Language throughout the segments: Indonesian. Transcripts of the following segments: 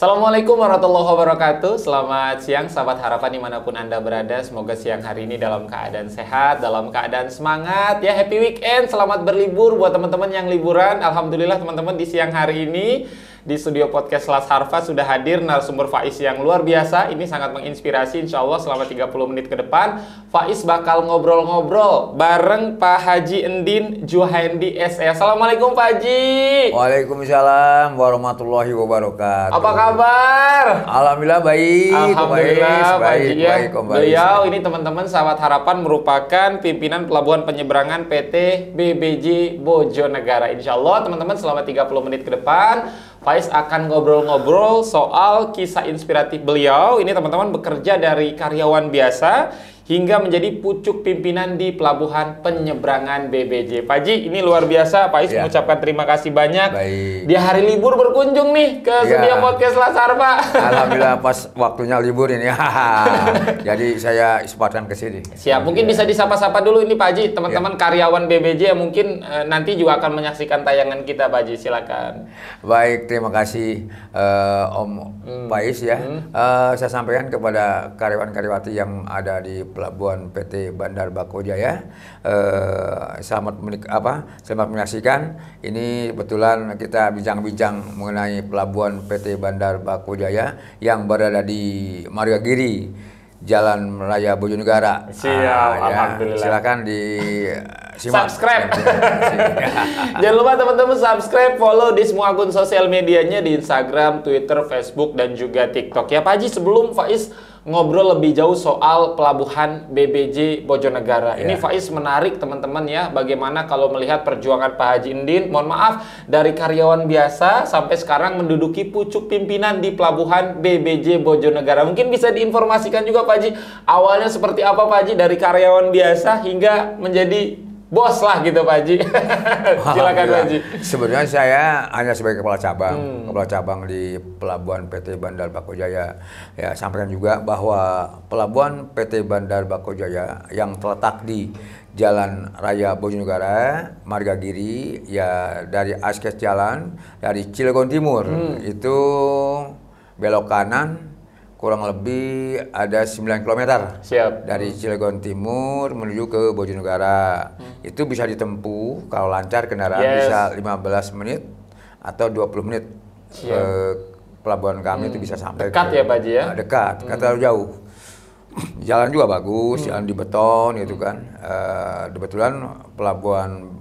Assalamualaikum warahmatullahi wabarakatuh. Selamat siang sahabat harapan dimanapun Anda berada. Semoga siang hari ini dalam keadaan sehat, dalam keadaan semangat ya. Happy weekend, selamat berlibur buat teman-teman yang liburan. Alhamdulillah teman-teman, di siang hari ini di studio podcast Las Harfa sudah hadir narasumber Faiz yang luar biasa. Ini sangat menginspirasi. Insya Allah selama 30 menit ke depan Faiz bakal ngobrol-ngobrol bareng Pak Haji Endin Juhaindi SE. Assalamualaikum Pak Haji. Waalaikumsalam warahmatullahi wabarakatuh. Apa kabar? Alhamdulillah baik. Alhamdulillah Pak Haji ya. Baik, Beliau ini teman-teman sahabat harapan merupakan pimpinan pelabuhan penyeberangan PT BBJ Bojonegara. Insya Allah teman-teman selama 30 menit ke depan Faiz akan ngobrol-ngobrol soal kisah inspiratif beliau. Ini teman-teman bekerja dari karyawan biasa hingga menjadi pucuk pimpinan di pelabuhan penyeberangan BBJ. Pak Haji, ini luar biasa. Faiz mengucapkan terima kasih banyak. Baik. Di hari libur berkunjung nih ke studio podcast Las Harfa. Alhamdulillah pas waktunya libur ini. Jadi saya sempatkan ke sini. Siap. Mungkin bisa disapa-sapa dulu ini Pak Haji, teman-teman karyawan BBJ yang mungkin nanti juga akan menyaksikan tayangan kita, Pak Haji. Silakan. Baik, terima kasih Om Faiz ya. Saya sampaikan kepada karyawan-karyawati yang ada di Pelabuhan PT Bandar Bako Jaya. Selamat menyaksikan. Ini kebetulan kita bincang-bincang mengenai Pelabuhan PT Bandar Bako Jaya yang berada di Margagiri, Jalan Raya Bojonegara. Siap, alhamdulillah. Silakan di simak. Subscribe. Jangan lupa teman-teman subscribe, follow di semua akun sosial medianya di Instagram, Twitter, Facebook, dan juga TikTok. Ya Pak Haji, sebelum Faiz ngobrol lebih jauh soal pelabuhan BBJ Bojonegara. Ini Faiz menarik teman-teman ya, bagaimana kalau melihat perjuangan Pak Haji Endin, mohon maaf, dari karyawan biasa sampai sekarang menduduki pucuk pimpinan di pelabuhan BBJ Bojonegara. Mungkin bisa diinformasikan juga Pak Haji, awalnya seperti apa Pak Haji dari karyawan biasa hingga menjadi bos lah gitu Pak Haji. Silakan Pak Haji. Sebenarnya saya hanya sebagai kepala cabang di Pelabuhan PT Bandar Bako Jaya. Ya, sampaikan juga bahwa Pelabuhan PT Bandar Bako Jaya yang terletak di Jalan Raya Bojonegara, Margagiri, ya dari akses jalan dari Cilegon Timur itu belok kanan kurang lebih ada 9 km. Siap. Dari Cilegon Timur menuju ke Bojonegara. Itu bisa ditempuh kalau lancar kendaraan bisa 15 menit atau 20 menit. Ke pelabuhan kami itu bisa sampai dekat ya Pak Haji ya? Dekat, terlalu jauh. Jalan juga bagus, jalan di beton gitu kan. Kebetulan pelabuhan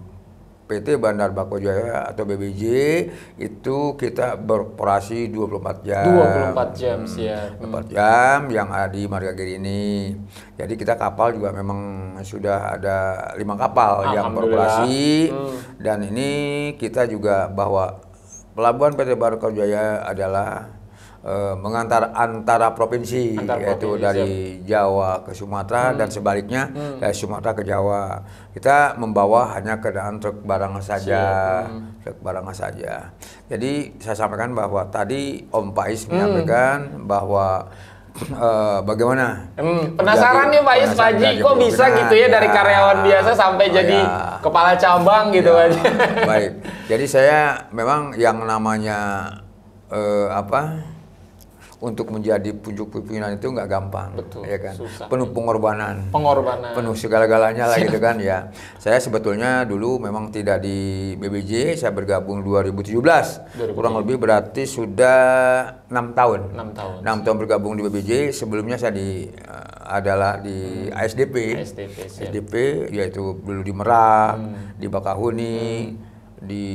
PT Bandar Bako Jaya atau BBJ itu kita beroperasi 24 jam. 24 jam, siap. 24 jam yang ada di Margagiri ini. Jadi kita kapal juga memang sudah ada 5 kapal yang beroperasi. Dan ini kita juga bahwa Pelabuhan PT Bandar Bako Jaya adalah mengantar antara provinsi, yaitu dari Jawa ke Sumatera dan sebaliknya dari Sumatera ke Jawa. Kita membawa hanya kendaraan truk barang saja, truk barang saja. Jadi saya sampaikan bahwa tadi Om Faiz menyampaikan bahwa bagaimana penasaran nih Pak Haji, kok bisa gitu ya dari karyawan biasa sampai jadi kepala cabang gitu Pak Haji. Baik, jadi saya memang yang namanya untuk menjadi pucuk pimpinan itu nggak gampang. Betul, ya kan? susah. Penuh pengorbanan, penuh segala-galanya lah gitu kan ya. Saya sebetulnya dulu memang tidak di BBJ, saya bergabung 2017. Kurang lebih berarti sudah 6 tahun. 6 tahun bergabung di BBJ. Sebelumnya saya adalah di ASDP. ASDP yaitu dulu di Merak, di Bakahuni, di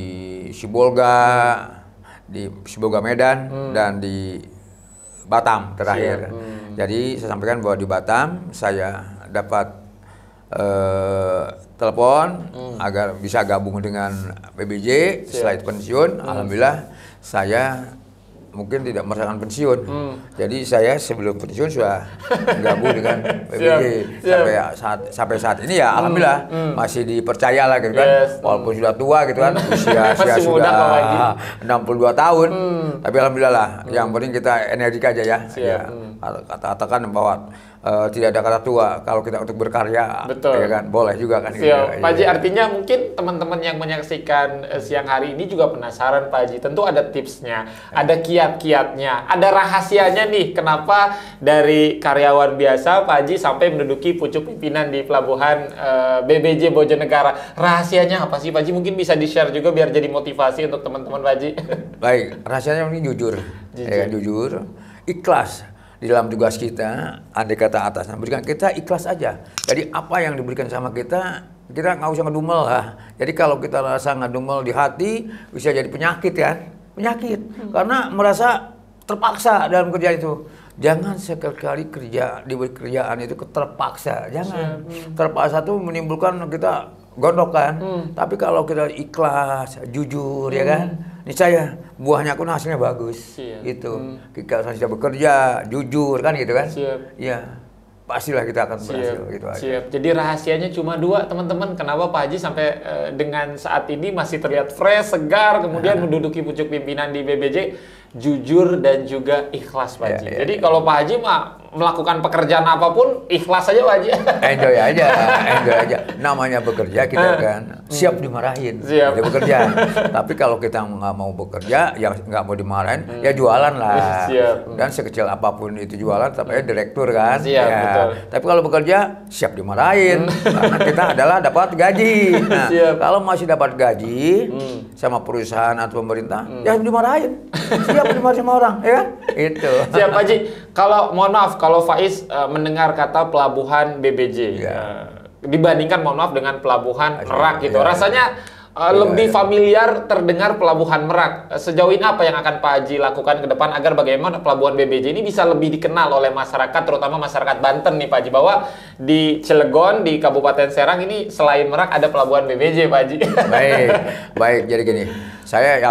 Sibolga, Medan dan di Batam terakhir. Jadi saya sampaikan bahwa di Batam saya dapat telepon agar bisa gabung dengan BBJ setelah itu pensiun. Alhamdulillah saya mungkin tidak merasakan pensiun. Jadi saya sebelum pensiun sudah gabung dengan BBJ sampai saat ini ya alhamdulillah masih dipercaya lah gitu kan. Walaupun sudah tua gitu kan, usia sudah 62 tahun. Tapi alhamdulillah lah, yang penting kita energik aja ya. Katakan bahwa tidak ada kata tua kalau kita untuk berkarya. Betul. Ya kan, boleh juga kan. Siap. Gitu. Pak Haji, artinya mungkin teman-teman yang menyaksikan siang hari ini juga penasaran Pak Haji. Tentu ada tipsnya, ada kiat-kiatnya, ada rahasianya nih. Kenapa dari karyawan biasa Pak Haji sampai menduduki pucuk pimpinan di pelabuhan BBJ Bojonegara. Rahasianya apa sih Pak Haji? Mungkin bisa di-share juga biar jadi motivasi untuk teman-teman Pak Haji. Baik, rahasianya ini jujur. Ya, jujur, ikhlas. Di dalam tugas kita, andai kata atasan berikan, kita ikhlas aja. Jadi apa yang diberikan sama kita nggak usah ngedumel lah. Jadi kalau kita rasa ngedumel di hati, bisa jadi penyakit kan? Penyakit. Karena merasa terpaksa dalam kerja itu. Jangan sekali-kali diberi kerjaan itu terpaksa. Jangan. Terpaksa itu menimbulkan kita gondok kan. Tapi kalau kita ikhlas, jujur ya kan, niscaya buahnya pun hasilnya bagus. Gitu. Kita sudah bekerja, jujur kan gitu kan. Iya. Pastilah kita akan berhasil gitu aja. Siap. Jadi rahasianya cuma 2 teman-teman. Kenapa Pak Haji sampai dengan saat ini masih terlihat fresh, segar, kemudian menduduki pucuk pimpinan di BBJ, jujur dan juga ikhlas Pak Haji. Jadi kalau Pak Haji mah melakukan pekerjaan apapun ikhlas aja Pak Haji. Enjoy aja. Namanya bekerja kita kan siap dimarahin. Siap. Bekerja. Tapi kalau kita nggak mau bekerja, yang nggak mau dimarahin, ya jualan lah. Siap. Dan sekecil apapun itu jualan, tapi direktur kan. Siap, ya. betul. Tapi kalau bekerja siap dimarahin karena kita adalah dapat gaji. Nah, kalau masih dapat gaji sama perusahaan atau pemerintah, ya dimarahin. Siap dimarahin sama orang, ya kan? Itu. Siap Pak Haji. Kalau mohon maaf, kalau Faiz mendengar kata pelabuhan BBJ, dibandingkan mohon maaf dengan pelabuhan Merak gitu, rasanya lebih familiar terdengar pelabuhan Merak. Sejauh ini apa yang akan Pak Haji lakukan ke depan agar bagaimana pelabuhan BBJ ini bisa lebih dikenal oleh masyarakat, terutama masyarakat Banten nih Pak Haji, bahwa di Cilegon, di Kabupaten Serang ini selain Merak ada pelabuhan BBJ Pak Haji. Baik. Jadi gini, saya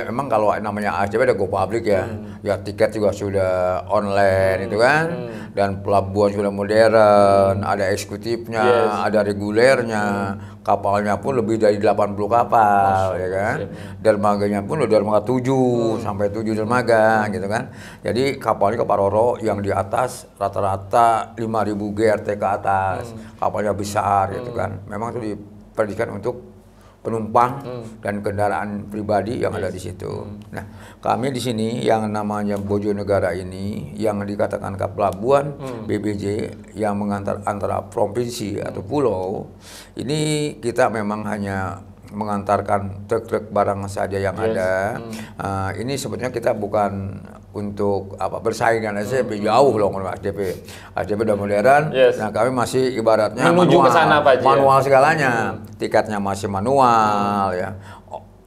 memang kalau namanya ASDP ada go public ya. Ya tiket juga sudah online itu kan. Dan pelabuhan sudah modern, ada eksekutifnya, ada regulernya, kapalnya pun lebih dari 80 kapal, ya kan. Dermaganya pun udah dermaga 7 sampai 7 dermaga gitu kan. Jadi kapalnya kapal Roro yang di atas rata-rata 5.000 GRT ke atas, kapalnya besar gitu kan. Memang itu diprediksikan untuk penumpang dan kendaraan pribadi yang ada di situ. Nah, kami di sini yang namanya Bojonegara ini yang dikatakan ke pelabuhan BBJ yang mengantar antara provinsi atau pulau, ini kita memang hanya mengantarkan truk-truk barang saja yang ada. Ini sebetulnya kita bukan untuk bersaing dengan SDP, jauh loh kalau SDP. SDP udah modern. Nah, kami masih ibaratnya menuju ke sana Pak Haji. Manual segalanya. Tiketnya masih manual ya.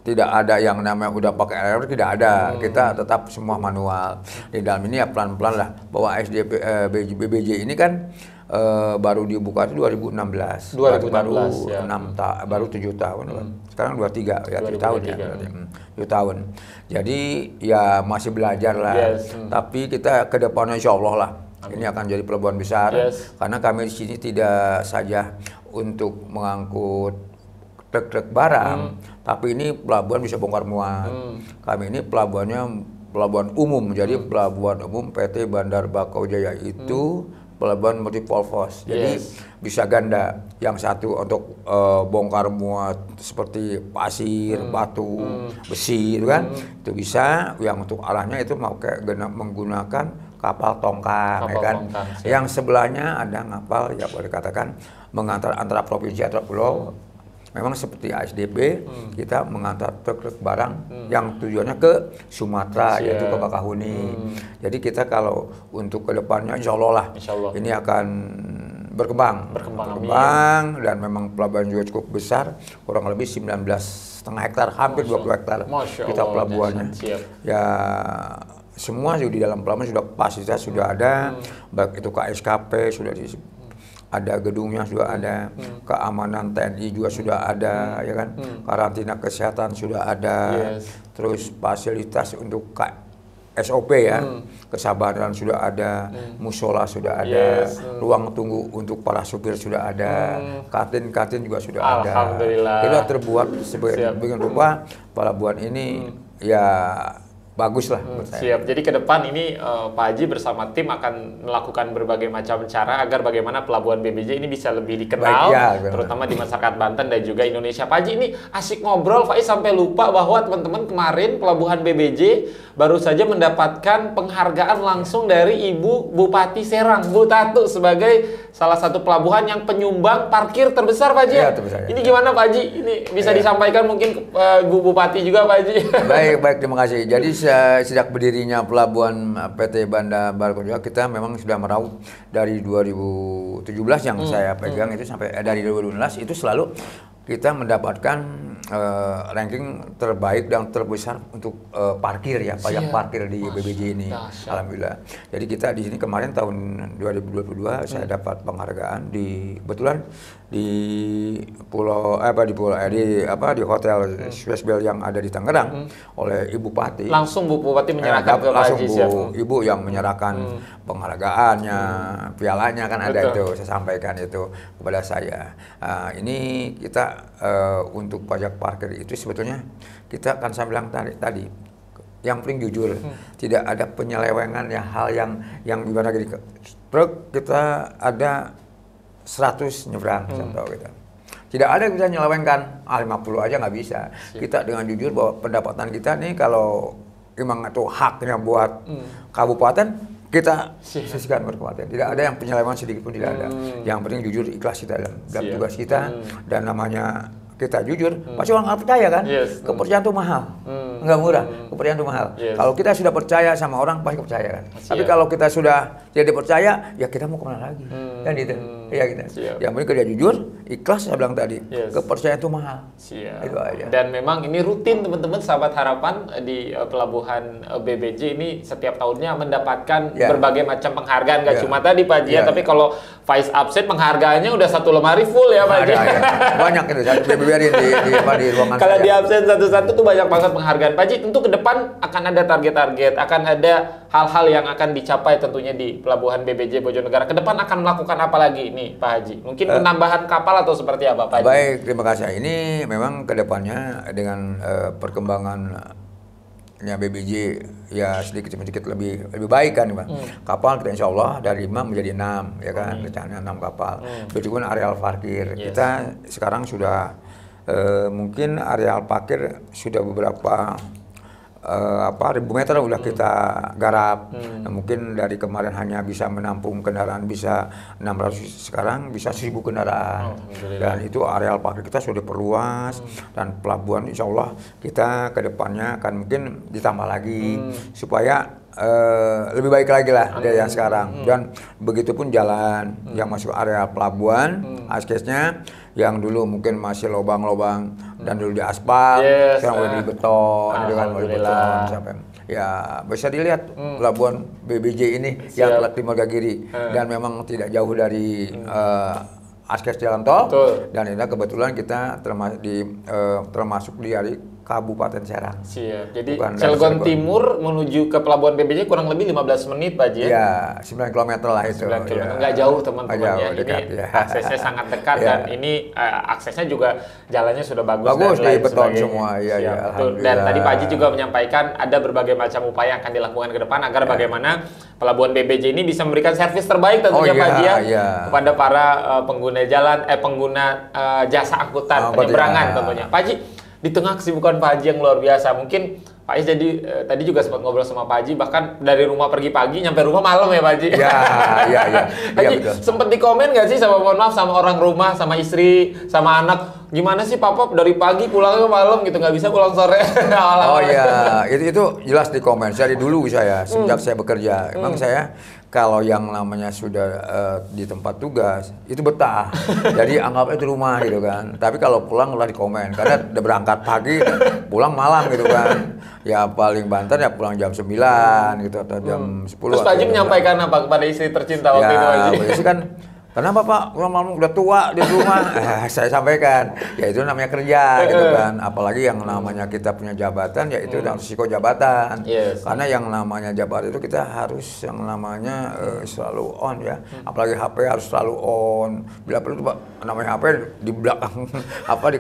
Tidak ada yang namanya udah pakai elektronik, tidak ada. Kita tetap semua manual. Di dalam ini ya pelan-pelan lah bahwa SDP BBJ ini kan baru dibuka itu 2016. Baru 7 tahun. Sekarang 23 ya, 7 tahun ya. 7 tahun. Jadi ya masih belajar lah. Tapi kita ke depannya insya Allah lah. Ini akan jadi pelabuhan besar. Karena kami di sini tidak saja untuk mengangkut truk-truk barang, tapi ini pelabuhan bisa bongkar muat. Kami ini pelabuhan umum. Jadi pelabuhan umum PT Bandar Bakau Jaya itu pelabuhan multipurpose. Jadi bisa ganda. Yang satu untuk bongkar muat seperti pasir, batu, besi itu kan. Itu bisa. Yang untuk arahnya itu menggunakan kapal tongkang, ya kan. Yang sebelahnya ada kapal ya boleh dikatakan mengantar antara provinsi atau pulau. Memang seperti ASDP, kita mengantar truk-truk barang yang tujuannya ke Sumatera, yaitu ke Bakahuni. Jadi kita kalau untuk kedepannya insya Allah lah, ini akan berkembang dan memang pelabuhan juga cukup besar, kurang lebih 19,5 hektar, hampir 20 hektar kita pelabuhannya. Ya semua juga di dalam pelabuhan sudah fasilitas sudah ada, baik itu KSKP sudah ada gedungnya sudah ada, keamanan TNI juga sudah ada, ya kan, karantina kesehatan sudah ada, terus fasilitas untuk SOP ya, kesabaran sudah ada, musola sudah ada, ruang tunggu untuk para supir sudah ada, kantin juga sudah ada. Alhamdulillah. Kita terbuat sebagian rupa pelabuhan ini ya bagus lah menurut saya. Siap. Jadi ke depan ini Pak Haji bersama tim akan melakukan berbagai macam cara agar bagaimana pelabuhan BBJ ini bisa lebih dikenal, terutama di masyarakat Banten dan juga Indonesia. Pak Haji, ini asik ngobrol, Faiz sampai lupa bahwa teman-teman kemarin pelabuhan BBJ baru saja mendapatkan penghargaan langsung dari Ibu Bupati Serang, Bu Tatu, sebagai salah satu pelabuhan yang penyumbang parkir terbesar, Pak Haji. Ya, terbesar, ini gimana Pak Haji? Ini bisa disampaikan mungkin ke Bu Bupati juga, Pak Haji. Baik, terima kasih. Jadi sejak berdirinya pelabuhan PT Banda Barokah kita memang sudah meraup dari 2017 yang saya pegang itu sampai dari 2012 itu selalu kita mendapatkan ranking terbaik dan terbesar untuk parkir ya, pajak parkir di BBJ ini. Alhamdulillah. Jadi kita di sini kemarin tahun 2022 saya dapat penghargaan kebetulan di di hotel Swiss Bell yang ada di Tangerang oleh Ibu Bupati. Langsung Bu Bupati menyerahkan ke Pak Haji. Ibu yang menyerahkan penghargaannya, pialanya kan ada itu, saya sampaikan itu kepada saya. Ini kita untuk pajak parkir itu sebetulnya kita akan saya bilang tadi yang paling jujur, tidak ada penyelewengan ya, hal yang gimana gitu. Truk kita ada 100 nyebrang, contoh gitu. Tidak ada yang bisa menyelewengkan, 50 aja nggak bisa. Kita dengan jujur bahwa pendapatan kita nih kalau memang itu haknya buat kabupaten, kita sisihkan ke kabupaten. Tidak ada yang penyelewengan sedikit pun, tidak ada. Yang penting jujur, ikhlas kita dalam tugas kita, dan namanya kita jujur, pasti orang nggak percaya kan? Kepercayaan itu mahal, nggak murah. Kepercayaan itu mahal. Kalau kita sudah percaya sama orang, pasti percaya kan. Tapi kalau kita sudah tidak dipercaya, ya kita mau kemana lagi? Kan gitu. Ya kita. Yang penting kerja jujur, ikhlas saya bilang tadi. Kepercayaan itu mahal. Itu aja. Dan memang ini rutin teman-teman sahabat harapan di pelabuhan BBJ ini setiap tahunnya mendapatkan berbagai macam penghargaan. Gak cuma tadi Pak Haji, tapi kalau Faiz absen penghargaannya udah satu lemari full ya Pak Haji. Banyak itu. Biarin di ruangan. Kalau di absen satu-satu tuh banyak banget penghargaan. Pak Haji, tentu ke depan akan ada target-target, akan ada hal-hal yang akan dicapai tentunya di pelabuhan BBJ Bojonegara. Ke depan akan melakukan apa lagi nih Pak Haji? Mungkin penambahan kapal atau seperti apa Pak Haji? Baik, terima kasih. Ini memang ke depannya dengan perkembangannya BBJ ya sedikit lebih baik kan Pak. Kapal kita insya Allah dari 5 menjadi 6 ya kan, rencananya 6 kapal. Begitu areal parkir. Kita sekarang sudah mungkin areal parkir sudah beberapa ribu meter udah kita garap. Nah, mungkin dari kemarin hanya bisa menampung kendaraan bisa 600, sekarang bisa 1000 kendaraan. Dan itu areal parkir kita sudah perluas, dan pelabuhan insya Allah kita ke depannya akan mungkin ditambah lagi supaya lebih baik lagi lah dari yang sekarang. Dan begitupun jalan yang masuk area pelabuhan, aksesnya yang dulu mungkin masih lubang-lubang dan dulu di aspal, sekarang udah di beton, dengan beton sampai ya bisa dilihat pelabuhan BBJ ini yang terletak di Margagiri dan memang tidak jauh dari akses jalan tol. Dan ini kebetulan kita termasuk di Kabupaten Serang. Siap. Jadi Cilegon Timur menuju ke pelabuan BBJ kurang lebih 15 menit Pak Haji. Ya, 9 km lah itu. 9 km. Nggak jauh teman-teman ya. Ini aksesnya sangat dekat dan ini aksesnya juga jalannya sudah bagus. Bagus, dan lain beton sebagainya. semua. Iya, Dan tadi Pak Haji juga menyampaikan ada berbagai macam upaya yang akan dilakukan ke depan agar bagaimana pelabuhan BBJ ini bisa memberikan servis terbaik tentunya Pak Haji kepada para pengguna jalan, pengguna jasa angkutan penyeberangan tentunya. Pak Haji, di tengah kesibukan Pak Haji yang luar biasa, mungkin Pak Haji tadi juga sempat ngobrol sama Pak Haji, bahkan dari rumah pergi pagi, nyampe rumah malam ya Pak Haji? Iya. Pak Haji, sempat dikomen nggak sih sama, mohon maaf, sama orang rumah, sama istri, sama anak, gimana sih Papa dari pagi pulangnya malam gitu, nggak bisa pulang sore? Oh iya, itu jelas di komen. Dari dulu saya, sejak saya bekerja, emang saya kalau yang namanya sudah di tempat tugas itu betah, jadi anggap itu rumah gitu kan. Tapi kalau pulang udah di komen, karena udah berangkat pagi, pulang malam gitu kan. Ya paling banter ya pulang jam 9 gitu atau jam 10. Terus Pak Haji menyampaikan apa kepada istri tercinta waktu itu Pak Haji? Istri kan Kenapa Pak? Udah tua di rumah. Saya sampaikan, ya itu namanya kerja gitu kan. Apalagi yang namanya kita punya jabatan, ya itu risiko jabatan. Yes. Karena yang namanya jabatan itu kita harus yang namanya selalu on ya. Apalagi HP harus selalu on. Bila perlu Pak, namanya HP di belakang apa di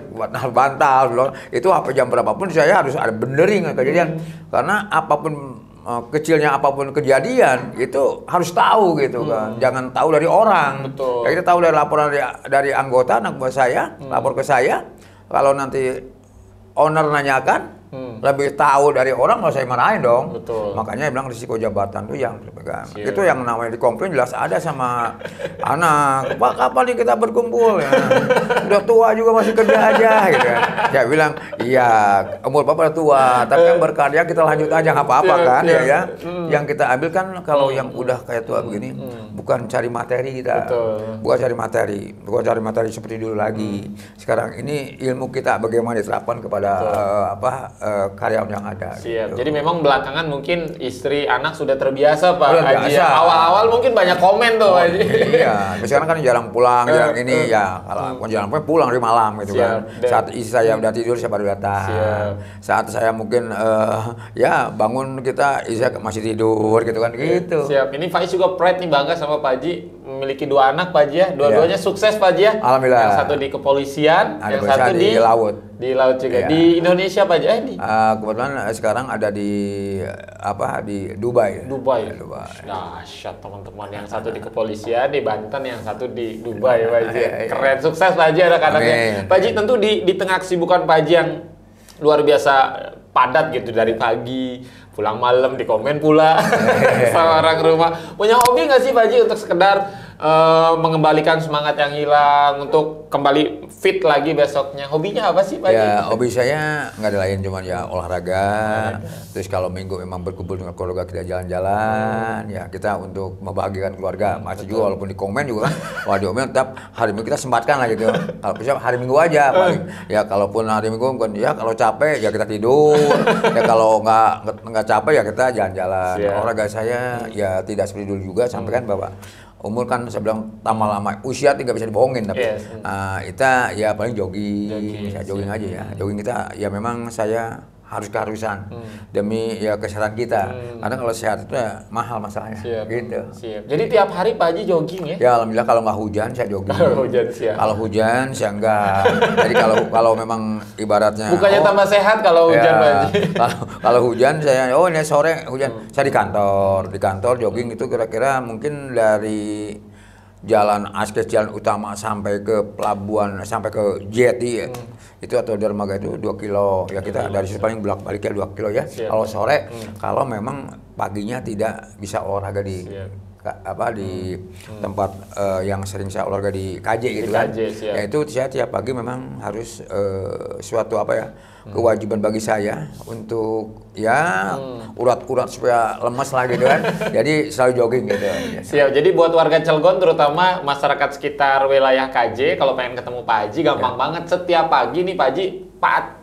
bantal loh. Itu HP jam berapapun saya harus ada benerin kejadian. Karena apapun kecilnya apapun kejadian itu harus tahu gitu kan, jangan tahu dari orang. Betul. Ya kita tahu dari laporan dari anggota anak buah saya, lapor ke saya. Kalau nanti owner nanyakan, lebih tahu dari orang, kalau saya marahin dong. Betul. Makanya bilang risiko jabatan tuh yang dipegang. Itu yang namanya di komplain jelas ada sama anak. Pak, kapan nih kita berkumpul ya? Udah tua juga masih kerja aja gitu kan. Saya bilang, iya umur Bapak udah tua, tapi kan berkarya kita lanjut aja nggak apa-apa kan ya. Yang kita ambil kan kalau yang udah kayak tua begini, bukan cari materi kita. Bukan cari materi seperti dulu lagi. Sekarang ini ilmu kita bagaimana diterapkan kepada karyawan yang ada. Siap. Gitu. Jadi memang belakangan mungkin istri anak sudah terbiasa Pak Haji. Biasa. Awal-awal mungkin banyak komen tuh Pak Haji. Iya, sekarang kan jarang pulang, jarang ini ya. Kalau jarang pulang di malam gitu kan. Saat istri saya udah tidur saya baru datang. Saat saya mungkin ya bangun kita istri saya masih tidur gitu kan gitu. Siap. Ini Faiz juga pride nih, bangga sama Pak Haji memiliki 2 anak Pak Haji ya. Dua-duanya sukses Pak Haji ya. Alhamdulillah. Yang satu di kepolisian, yang satu di laut. Di laut juga. Di Indonesia Pak Haji. Kebetulan sekarang ada di Dubai. Dubai. Dahsyat teman-teman, yang satu di kepolisian di Banten, yang satu di Dubai Pak Haji. Keren, sukses Pak Haji anak-anaknya. Pak Haji tentu di tengah kesibukan Pak Haji yang luar biasa padat gitu dari pagi pulang malam di komen pula sama orang rumah. Punya hobi nggak sih Pak Haji untuk sekedar mengembalikan semangat yang hilang, untuk kembali fit lagi besoknya? Hobinya apa sih Pak Haji? Ya, hobi saya nggak ada lain, cuman ya olahraga. Terus kalau minggu memang berkumpul dengan keluarga kita jalan-jalan, ya kita untuk membahagiakan keluarga. Masih juga walaupun di komen juga kan, wah diomelin tetap hari minggu kita sempatkan lah gitu. Kalau bisa hari minggu aja paling. Ya kalaupun hari minggu kan ya kalau capek ya kita tidur. Ya kalau nggak capek ya kita jalan-jalan. Olahraga saya ya tidak seperti dulu juga, sampai kan Bapak umur kan saya bilang tambah lama, usia tidak bisa dibohongin, tapi kita ya paling jogging aja ya. Jogging kita ya memang saya harus keharusan demi ya kesehatan kita. Karena kalau sehat itu ya mahal masalahnya. Gitu. Siap. Jadi tiap hari Pak Haji jogging ya? Ya alhamdulillah, kalau nggak hujan saya jogging. Kalau hujan saya enggak. Jadi kalau memang ibaratnya bukannya tambah sehat kalau hujan Pak Haji. Kalau hujan saya ini sore hujan saya di kantor jogging itu kira-kira mungkin dari jalan akses jalan utama sampai ke pelabuhan, sampai ke jetty itu atau dermaga itu 2 kilo ya. Kita dari situ paling bolak-baliknya 2 kilo ya. Kalau sore kalau memang paginya tidak bisa olahraga di tempat yang sering saya olahraga di KJ gitu kan. Ya itu saya tiap pagi memang harus suatu kewajiban bagi saya untuk ya urat-urat supaya lemes lah gitu kan. Jadi selalu jogging gitu. Siap. Jadi buat warga Cilegon terutama masyarakat sekitar wilayah KJ, kalau pengen ketemu Pak Haji gampang banget. Setiap pagi nih Pak Haji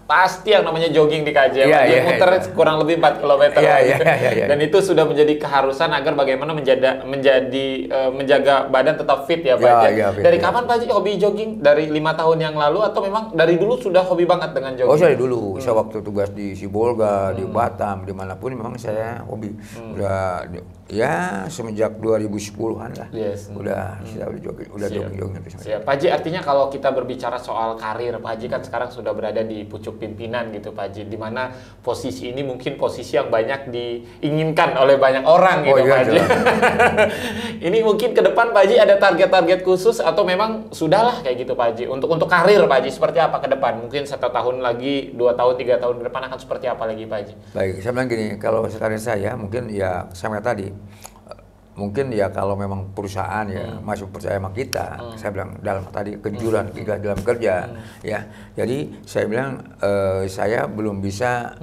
pasti yang namanya jogging di KJ. Dia muter kurang lebih 4 km. Dan itu sudah menjadi keharusan agar bagaimana menjaga badan tetap fit ya Pak Haji. Dari kapan Pak Haji hobi jogging? Dari 5 tahun yang lalu atau memang dari dulu sudah hobi banget dengan jogging? Oh, saya dulu. Saya waktu tugas di Sibolga, di Batam, dimanapun memang saya hobi. Udah ya semenjak 2010-an lah. Udah jogging. Siap. Pak Haji, artinya kalau kita berbicara soal karir, Pak Haji kan sekarang sudah berada di pucuk pimpinan gitu Pak Haji, di mana posisi ini mungkin posisi yang banyak diinginkan oleh banyak orang gitu Pak Haji. Ini mungkin ke depan Pak Haji ada target-target khusus atau memang sudahlah kayak gitu Pak Haji, untuk karir Pak Haji seperti apa ke depan? Mungkin 1 tahun lagi, 2 tahun, 3 tahun ke depan akan seperti apa lagi Pak Haji? Baik, saya bilang gini, kalau karir saya mungkin ya sama tadi, mungkin ya kalau memang perusahaan ya masih percaya sama kita, saya bilang dalam tadi kejujuran kita dalam kerja ya. Jadi saya bilang saya belum bisa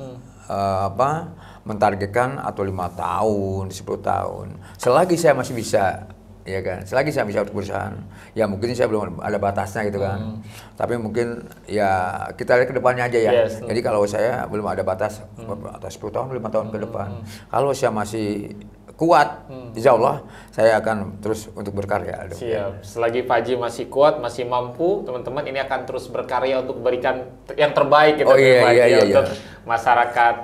mentargetkan atau 5 tahun, 10 tahun. Selagi saya masih bisa, ya kan. Selagi saya bisa untuk perusahaan, ya mungkin saya belum ada batasnya gitu kan. Tapi mungkin ya kita lihat ke depannya aja ya. Jadi kalau saya belum ada batas, atas 10 tahun, 5 tahun ke depan. Kalau saya masih kuat, insya Allah saya akan terus untuk berkarya. Siap. Selagi Pak Haji masih kuat, masih mampu, teman-teman ini akan terus berkarya untuk memberikan yang terbaik gitu untuk masyarakat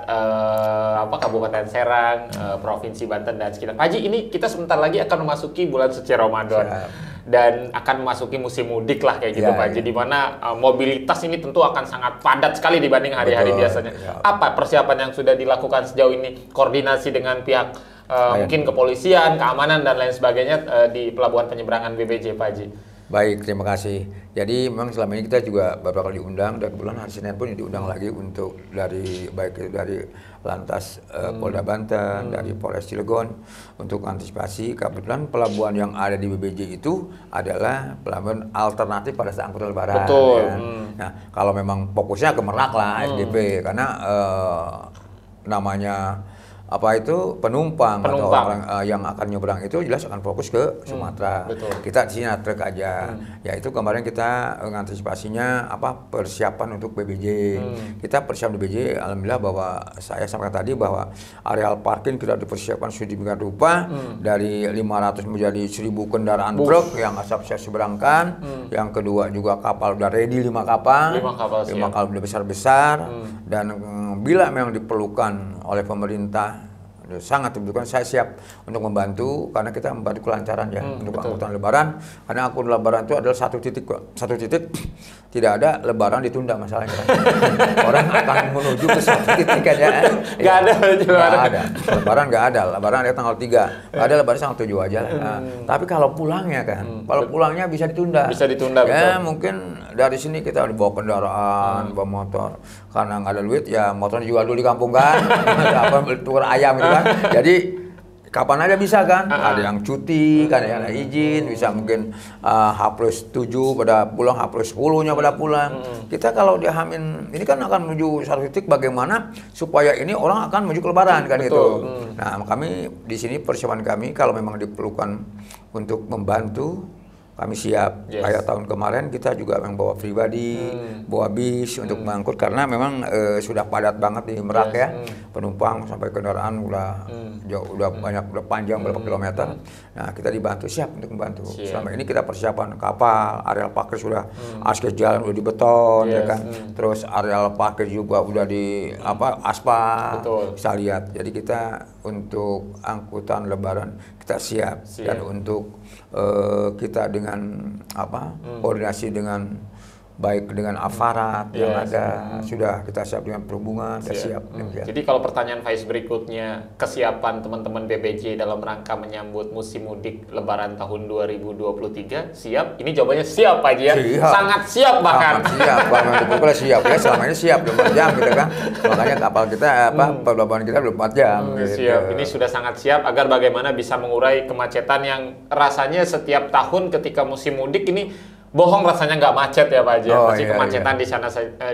Kabupaten Serang, Provinsi Banten dan sekitar. Pak Haji, ini kita sebentar lagi akan memasuki bulan suci Ramadan. Dan akan memasuki musim mudik lah kayak gitu Pak Haji, di mana mobilitas ini tentu akan sangat padat sekali dibanding hari-hari biasanya. Apa persiapan yang sudah dilakukan sejauh ini, koordinasi dengan pihak mungkin kepolisian, keamanan dan lain sebagainya di pelabuhan penyeberangan BBJ Pak Haji? Baik, terima kasih. Jadi memang selama ini kita juga beberapa kali diundang, dan kebetulan hari Senin pun diundang lagi untuk baik itu dari Lantas Polda Banten, dari Polres Cilegon untuk antisipasi. Kebetulan pelabuhan yang ada di BBJ itu adalah pelabuhan alternatif pada saat angkutan lebaran. Betul. Ya. Nah, kalau memang fokusnya ke Merak lah, SDP, karena namanya penumpang atau orang yang akan nyebrang itu jelas akan fokus ke Sumatera. Kita di sini truk aja. Ya itu kemarin kita mengantisipasinya persiapan untuk BBJ. Kita persiapan BBJ, alhamdulillah bahwa saya sampaikan tadi bahwa areal parking kita dipersiapkan sedemikian rupa dari 500 menjadi 1000 kendaraan truk yang siap seberangkan. Yang kedua juga kapal udah ready 5 kapal. 5 kapal udah besar-besar dan bila memang diperlukan oleh pemerintah sangat dibutuhkan, saya siap untuk membantu karena kita membantu kelancaran ya untuk angkutan lebaran, karena angkutan lebaran itu adalah satu titik tidak ada lebaran ditunda masalahnya. Orang akan menuju ke satu titik aja. Nggak ada. Lebaran nggak ada. Lebaran ada tanggal 3. Nggak ada lebaran tanggal 7 aja lah. Tapi kalau pulangnya kalau pulangnya bisa ditunda. Bisa ditunda, ya, mungkin dari sini kita bawa kendaraan, bawa motor. Karena nggak ada duit ya motornya jual dulu di kampung kan. Tukar ayam itu kan. Jadi kapan aja bisa kan, ada yang cuti, kan ada izin, bisa mungkin H+7 pada pulang, H+10-nya pada pulang. Kita kalau dia Hamin, ini kan akan menuju satu titik bagaimana supaya ini orang akan menuju ke lebaran kan gitu. Nah kami di sini persiapan kami kalau memang diperlukan untuk membantu, kami siap. Kayak tahun kemarin kita juga membawa pribadi, bawa bis untuk mengangkut karena memang sudah padat banget di Merak ya. Penumpang sampai kendaraan udah banyak, udah panjang berapa kilometer. Nah, kita dibantu, siap untuk membantu. Selama ini kita persiapan kapal, areal parkir sudah akses jalan udah dibeton ya kan. Terus areal parkir juga udah di aspal. Bisa lihat. Jadi kita untuk angkutan lebaran kita siap. Dan untuk kita dengan koordinasi dengan baik dengan aparat yang ada, sudah kita siap dengan perhubungan, siap. Jadi kalau pertanyaan Faiz berikutnya, kesiapan teman-teman BBJ dalam rangka menyambut musim mudik Lebaran tahun 2023 siap? Ini jawabannya siap Pak Haji ya? Sangat siap bahkan. Sangat siap, bahkan siap ya, selama ini siap 24 jam gitu kan. Makanya kapal kita pelabuhan kita 24 jam. Gitu. Siap, ini sudah sangat siap agar bagaimana bisa mengurai kemacetan yang rasanya setiap tahun ketika musim mudik ini bohong rasanya nggak macet ya Pak Haji. Pasti kemacetan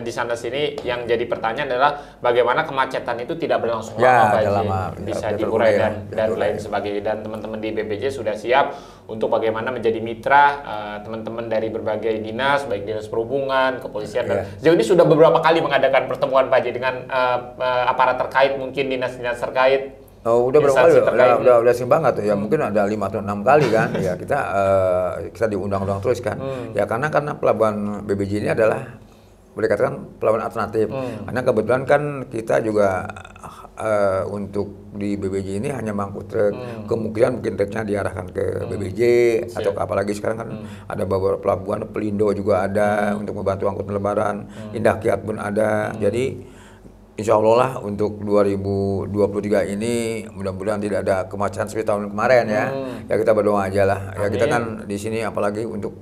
di sana sini. Yang jadi pertanyaan adalah bagaimana kemacetan itu tidak berlangsung lama Pak Haji, bisa diurai dan lain sebagainya. Dan teman-teman di BBJ sudah siap untuk bagaimana menjadi mitra teman-teman dari berbagai dinas, baik dinas perhubungan, kepolisian. Dan sejauh ini sudah beberapa kali mengadakan pertemuan Pak Haji dengan aparat terkait, mungkin dinas-dinas terkait. Udah berapa kali? Udah sering banget tuh ya, mungkin ada 5 atau 6 kali kan. Ya kita diundang-undang terus kan. Ya karena pelabuhan BBJ ini adalah boleh katakan pelabuhan alternatif. Karena kebetulan kan kita juga untuk di BBJ ini hanya mangkut truk. Kemungkinan mungkin truknya diarahkan ke BBJ atau apalagi sekarang kan ada beberapa pelabuhan, Pelindo juga ada untuk membantu angkutan lebaran, Indah Kiat pun ada. Jadi insya Allah lah untuk 2023 ini mudah-mudahan tidak ada kemacetan seperti tahun kemarin ya. Ya kita berdoa aja lah. Ya kita kan di sini apalagi untuk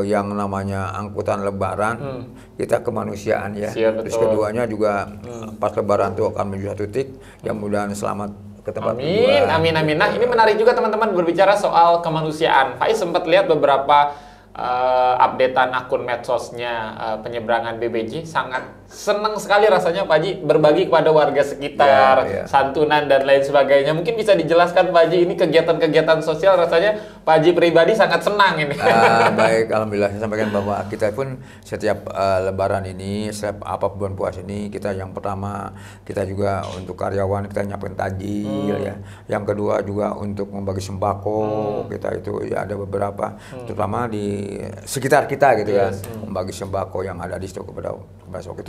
yang namanya angkutan lebaran, kita kemanusiaan ya. Terus keduanya juga pas lebaran itu akan menuju satu titik. Yang mudahan selamat ke tempat tujuan. Amin. Nah ini menarik juga teman-teman berbicara soal kemanusiaan. Faiz sempat lihat beberapa updatean akun medsosnya penyeberangan BBJ, sangat senang sekali rasanya Pak Haji berbagi kepada warga sekitar, santunan dan lain sebagainya. Mungkin bisa dijelaskan Pak Haji, ini kegiatan-kegiatan sosial rasanya Pak Haji pribadi sangat senang ini. Baik, alhamdulillah saya sampaikan bahwa kita pun setiap Lebaran ini, setiap bulan puasa ini, kita yang pertama kita juga untuk karyawan kita nyiapin tajil ya. Yang kedua juga untuk membagi sembako, kita itu ya ada beberapa, terutama di sekitar kita gitu kan, membagi sembako yang ada di situ kepada besok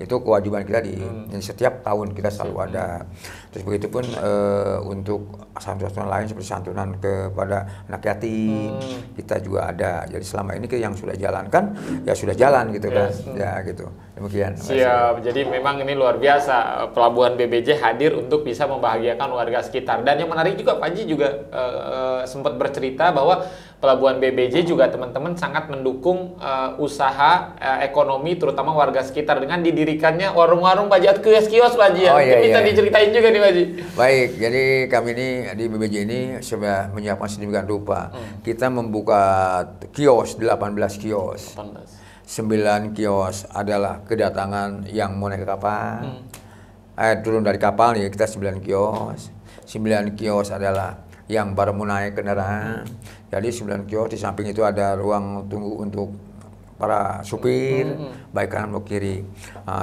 itu kewajiban kita di setiap tahun kita selalu ada. Terus begitu pun untuk santunan lain seperti santunan kepada anak yatim kita juga ada. Jadi selama ini yang sudah jalankan ya sudah jalan gitu kan, ya gitu. Demikian. Siap. Jadi memang ini luar biasa, Pelabuhan BBJ hadir untuk bisa membahagiakan warga sekitar. Dan yang menarik juga Pak Haji juga sempat bercerita bahwa Pelabuhan BBJ juga teman-teman sangat mendukung usaha ekonomi terutama warga sekitar dengan didirikannya warung-warung Pak Haji atau kios-kios Pak Haji. Bisa diceritain juga nih Pak Haji. Baik, jadi kami ini di BBJ ini sudah menyiapkan sedemikian rupa. Kita membuka kios 18 kios. 9 kios adalah kedatangan yang mau naik ke kapal. Turun dari kapal nih kita 9 kios. 9 kios adalah yang baru mau naik kendaraan. Jadi 9 kios, di samping itu ada ruang tunggu untuk para supir, baik kanan maupun kiri.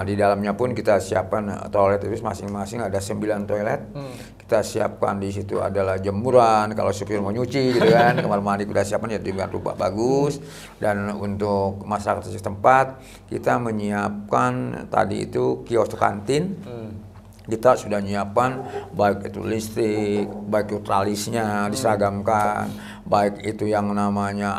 Di dalamnya pun kita siapkan toilet itu masing-masing ada 9 toilet. Kita siapkan di situ adalah jemuran kalau supir mau nyuci gitu kan, kamar mandi kita siapkan ya dengan rupa bagus. Dan untuk masyarakat setempat kita menyiapkan tadi itu kios kantin. Kita sudah nyiapkan baik itu listrik, baik itu tralisnya diseragamkan, baik itu yang namanya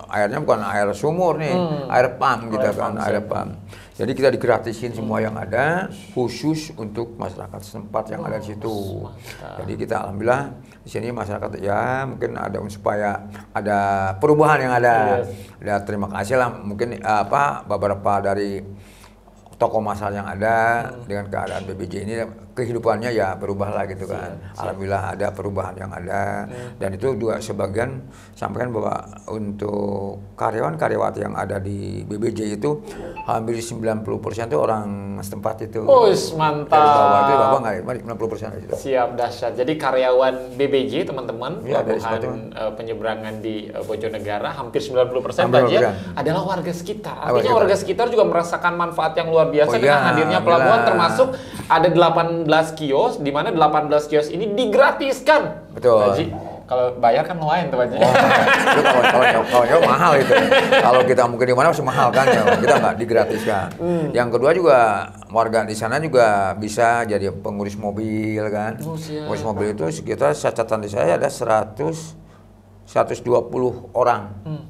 airnya bukan air sumur nih, air pump gitu kan, air pump. Jadi kita digratisin semua yang ada khusus untuk masyarakat setempat yang ada di situ. Jadi kita alhamdulillah di sini masyarakat ya mungkin ada supaya ada perubahan yang ada. Ya terima kasih lah mungkin beberapa dari tokoh masal yang ada dengan keadaan BBJ ini kehidupannya ya berubah lah gitu kan. Alhamdulillah ada perubahan yang ada dan itu juga sebagian sampaikan bahwa untuk karyawan-karyawati yang ada di BBJ itu hampir 90% itu orang setempat itu. Mantap. Dari bawah itu Bapak nggak 90% itu. Siap, dahsyat. Jadi karyawan BBJ teman-teman pelabuhan penyeberangan di Bojonegara hampir 90% saja adalah warga sekitar. Artinya warga sekitar juga merasakan manfaat yang luar biasa dengan hadirnya pelabuhan, termasuk ada 18 kios di mana 18 kios ini digratiskan. Betul. Haji, kalau bayar kan lumayan tuh Haji. Kalau mahal itu. Kalau kita mungkin di mana masih mahal kan ya. Kita nggak digratiskan. Yang kedua juga warga di sana juga bisa jadi pengurus mobil kan. Pengurus mobil itu sekitar catatan di saya ada 120 orang.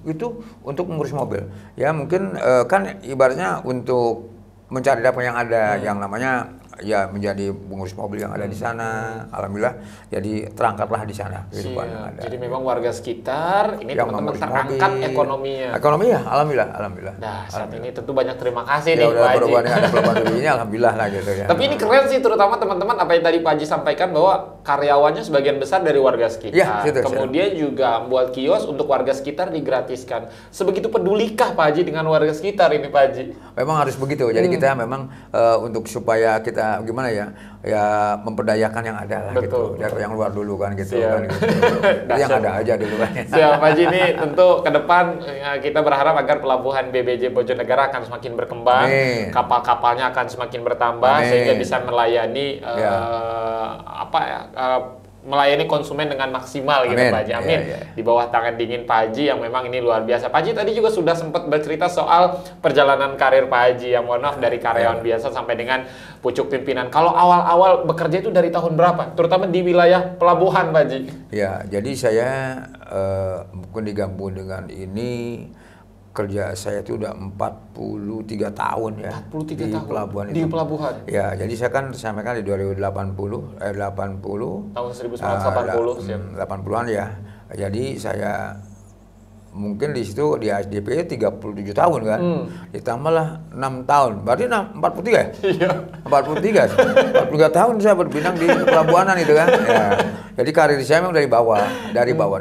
Itu untuk mengurus mobil. Ya mungkin kan ibaratnya untuk mencari data yang ada yang namanya ya menjadi pengurus mobil yang ada di sana. Alhamdulillah jadi terangkatlah di sana kehidupan yang ada. Jadi memang warga sekitar ini teman-teman terangkat ekonominya. Ekonomi ya, alhamdulillah. Nah, saat ini tentu banyak terima kasih nih Pak Haji. Perubahan ada perubahan ini alhamdulillah lah gitu ya. Tapi ini keren sih terutama teman-teman apa yang tadi Pak Haji sampaikan bahwa karyawannya sebagian besar dari warga sekitar. Kemudian juga buat kios untuk warga sekitar digratiskan. Sebegitu pedulikah Pak Haji dengan warga sekitar ini Pak Haji? Memang harus begitu. Jadi kita memang untuk supaya kita gimana ya memperdayakan yang ada lah gitu, dari yang luar dulu kan gitu kan gitu. Yang ada aja dulu kan. Siap Pak Haji, ini tentu ke depan kita berharap agar pelabuhan BBJ Bojonegara akan semakin berkembang, kapal-kapalnya akan semakin bertambah sehingga bisa melayani melayani konsumen dengan maksimal gitu Pak Haji. Amin. Di bawah tangan dingin Pak Haji yang memang ini luar biasa. Pak Haji tadi juga sudah sempat bercerita soal perjalanan karir Pak Haji yang mohon maaf dari karyawan biasa sampai dengan pucuk pimpinan. Kalau awal-awal bekerja itu dari tahun berapa? Terutama di wilayah pelabuhan Pak Haji. Ya, jadi saya bukan digabung dengan ini kerja saya itu udah 43 tahun ya 43 di tahun pelabuhan itu. Di pelabuhan. Ya, jadi saya kan sampaikan di 80 tahun 1980 80-an ya. Jadi saya mungkin di situ di ASDP 37 tahun kan. Ditambahlah 6 tahun. Berarti 43 ya? Iya. 43 tahun saya berpinang di pelabuhanan itu kan. Ya. Jadi karir saya memang dari bawah,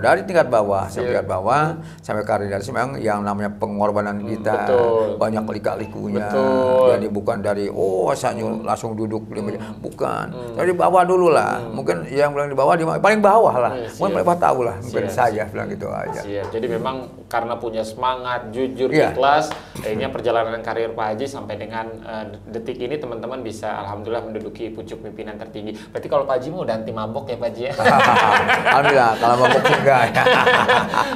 dari tingkat bawah sampai tingkat bawah sampai karir dari memang yang namanya pengorbanan kita banyak lika-likunya. Jadi bukan dari asalnya langsung duduk bukan. Dari bawah dulu lah. Mungkin yang bilang di bawah paling bawah lah. Mungkin paling tahu lah. Mungkin saya bilang gitu aja. Jadi memang karena punya semangat, jujur, ikhlas, akhirnya perjalanan karir Pak Haji sampai dengan detik ini teman-teman bisa alhamdulillah menduduki pucuk pimpinan tertinggi. Berarti kalau Pak Haji mau udah anti mabok ya Pak Haji ya? Alhamdulillah, kalau mabok enggak ya.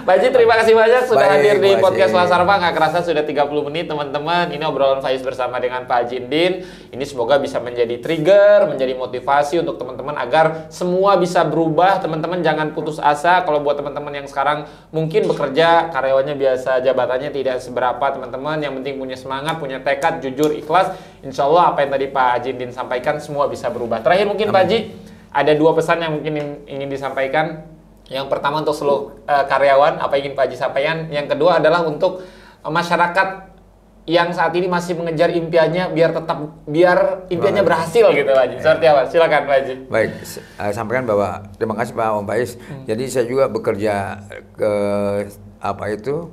Pak Haji terima kasih banyak sudah hadir di podcast Lasar Pak. Nggak kerasa sudah 30 menit teman-teman. Ini obrolan Faiz bersama dengan Pak Haji Indin. Ini semoga bisa menjadi trigger, menjadi motivasi untuk teman-teman agar semua bisa berubah. Teman-teman jangan putus asa. Kalau buat teman-teman yang sekarang mungkin bekerja, karyawannya biasa, jabatannya tidak seberapa teman-teman. Yang penting punya semangat, punya tekad, jujur, ikhlas. Insya Allah apa yang tadi Pak Haji Indin sampaikan semua bisa berubah. Terakhir mungkin Pak Haji, ada 2 pesan yang mungkin ingin disampaikan. Yang pertama untuk seluruh karyawan, apa yang ingin Pak Haji sampaikan. Yang kedua adalah untuk masyarakat yang saat ini masih mengejar impiannya biar impiannya berhasil gitu Pak Haji. Seperti apa? Silakan Pak Haji. Baik, sampaikan bahwa terima kasih Pak Om Faiz. Jadi saya juga bekerja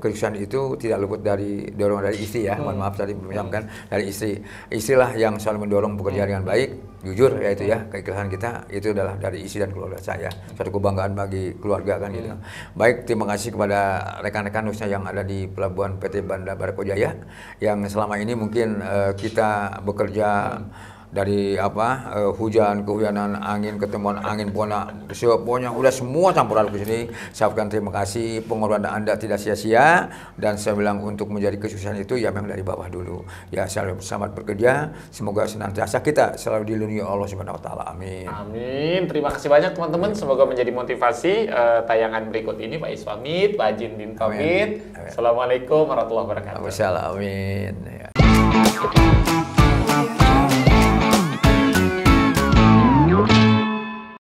kesuksesan itu tidak luput dari dorongan dari istri ya. Mohon maaf tadi menyampaikan dari istri. Istrilah yang selalu mendorong bekerja dengan baik, jujur yaitu ya, keikhlasan kita itu adalah dari istri dan keluarga saya. Suatu kebanggaan bagi keluarga kan gitu. Baik, terima kasih kepada rekan-rekan khususnya yang ada di Pelabuhan PT Bandar Barako Jaya yang selama ini mungkin kita bekerja dari hujan, kehujanan, angin, ketemuan angin, pokoknya udah semua campur aduk ke sini. Saya ucapkan terima kasih, pengorbanan Anda tidak sia-sia, dan saya bilang untuk menjadi kesuksesan itu ya memang dari bawah dulu. Ya, selamat bekerja, semoga senantiasa kita selalu dilindungi Allah Subhanahu wa taala. Amin. Amin. Terima kasih banyak teman-teman, semoga menjadi motivasi. Tayangan berikut ini Pak Is pamit, Pak Haji Indin pamit. Assalamualaikum warahmatullahi wabarakatuh. Waalaikumsalam. Amin. Ya.